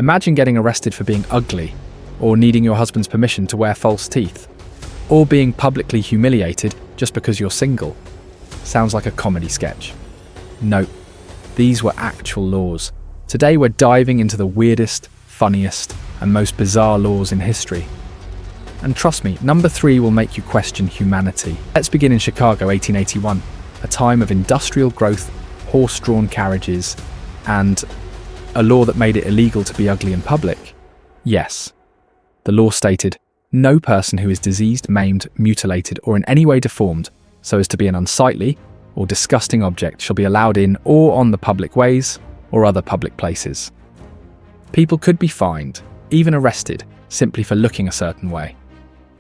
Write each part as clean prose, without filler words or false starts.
Imagine getting arrested for being ugly, or needing your husband's permission to wear false teeth, or being publicly humiliated just because you're single. Sounds like a comedy sketch. Nope, these were actual laws. Today we're diving into the weirdest, funniest, and most bizarre laws in history. And trust me, number 3 will make you question humanity. Let's begin in Chicago, 1881, a time of industrial growth, horse-drawn carriages, and a law that made it illegal to be ugly in public. Yes, the law stated, no person who is diseased, maimed, mutilated, or in any way deformed, so as to be an unsightly or disgusting object, shall be allowed in or on the public ways or other public places. People could be fined, even arrested, simply for looking a certain way.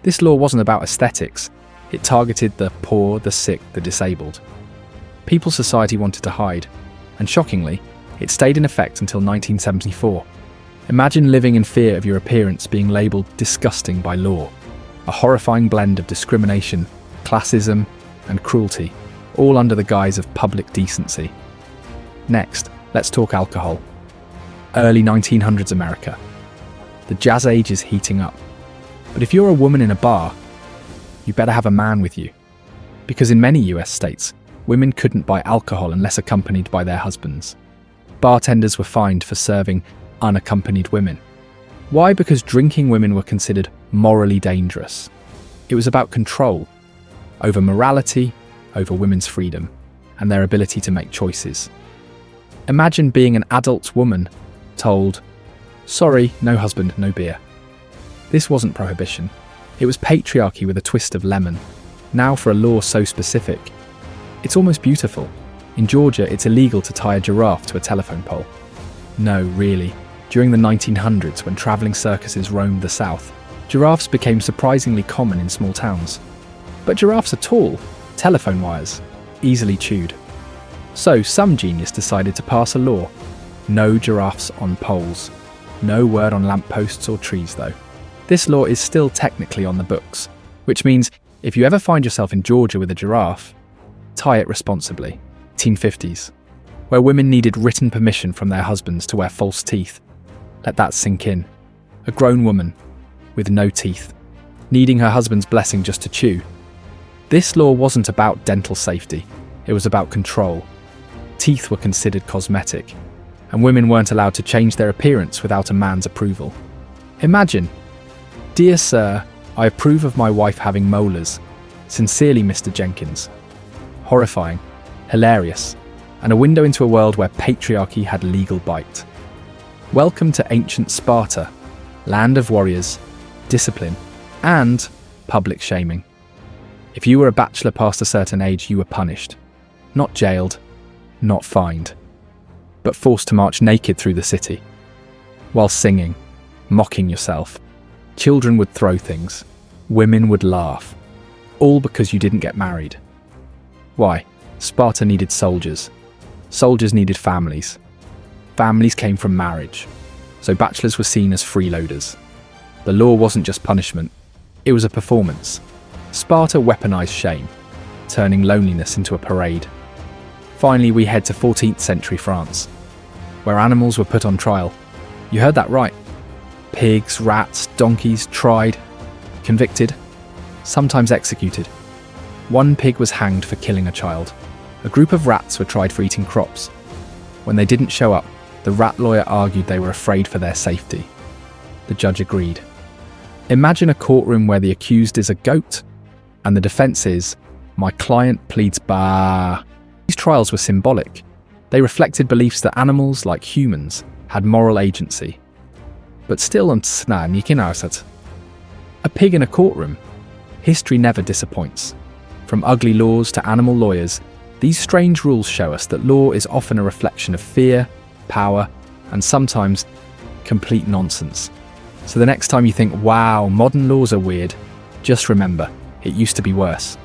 This law wasn't about aesthetics. It targeted the poor, the sick, the disabled. People's society wanted to hide, and shockingly, it stayed in effect until 1974. Imagine living in fear of your appearance being labelled disgusting by law. A horrifying blend of discrimination, classism, and cruelty, all under the guise of public decency. Next, let's talk alcohol. Early 1900s America. The jazz age is heating up. But if you're a woman in a bar, you better have a man with you. Because in many US states, women couldn't buy alcohol unless accompanied by their husbands. Bartenders were fined for serving unaccompanied women. Why? Because drinking women were considered morally dangerous. It was about control over morality, over women's freedom, and their ability to make choices. Imagine being an adult woman told, "Sorry, no husband, no beer." This wasn't prohibition. It was patriarchy with a twist of lemon. Now for a law so specific. It's almost beautiful. In Georgia, it's illegal to tie a giraffe to a telephone pole. No, really. During the 1900s, when travelling circuses roamed the South, giraffes became surprisingly common in small towns. But giraffes are tall, telephone wires, easily chewed. So some genius decided to pass a law. No giraffes on poles. No word on lampposts or trees, though. This law is still technically on the books, which means if you ever find yourself in Georgia with a giraffe, tie it responsibly. 1850s, where women needed written permission from their husbands to wear false teeth. Let that sink in. A grown woman, with no teeth, needing her husband's blessing just to chew. This law wasn't about dental safety, it was about control. Teeth were considered cosmetic, and women weren't allowed to change their appearance without a man's approval. Imagine, "Dear Sir, I approve of my wife having molars. Sincerely, Mr. Jenkins." Horrifying, hilarious, and a window into a world where patriarchy had legal bite. Welcome to ancient Sparta, land of warriors, discipline, and public shaming. If you were a bachelor past a certain age, you were punished. Not jailed, not fined, but forced to march naked through the city. While singing, mocking yourself. Children would throw things. Women would laugh. All because you didn't get married. Why? Sparta needed soldiers. Soldiers needed families. Families came from marriage. So bachelors were seen as freeloaders. The law wasn't just punishment. It was a performance. Sparta weaponized shame, turning loneliness into a parade. Finally, we head to 14th century France, where animals were put on trial. You heard that right. Pigs, rats, donkeys, tried, convicted, sometimes executed. One pig was hanged for killing a child. A group of rats were tried for eating crops. When they didn't show up, the rat lawyer argued they were afraid for their safety. The judge agreed. Imagine a courtroom where the accused is a goat and the defense is, "My client pleads bah." These trials were symbolic. They reflected beliefs that animals, like humans, had moral agency. But still, a pig in a courtroom. History never disappoints. From ugly laws to animal lawyers, these strange rules show us that law is often a reflection of fear, power, and sometimes complete nonsense. So the next time you think, wow, modern laws are weird, just remember, it used to be worse.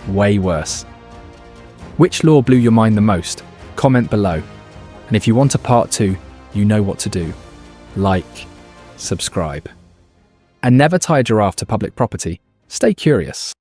Way worse. Which law blew your mind the most? Comment below. And if you want a part 2, you know what to do. Like, subscribe. And never tie a giraffe to public property. Stay curious.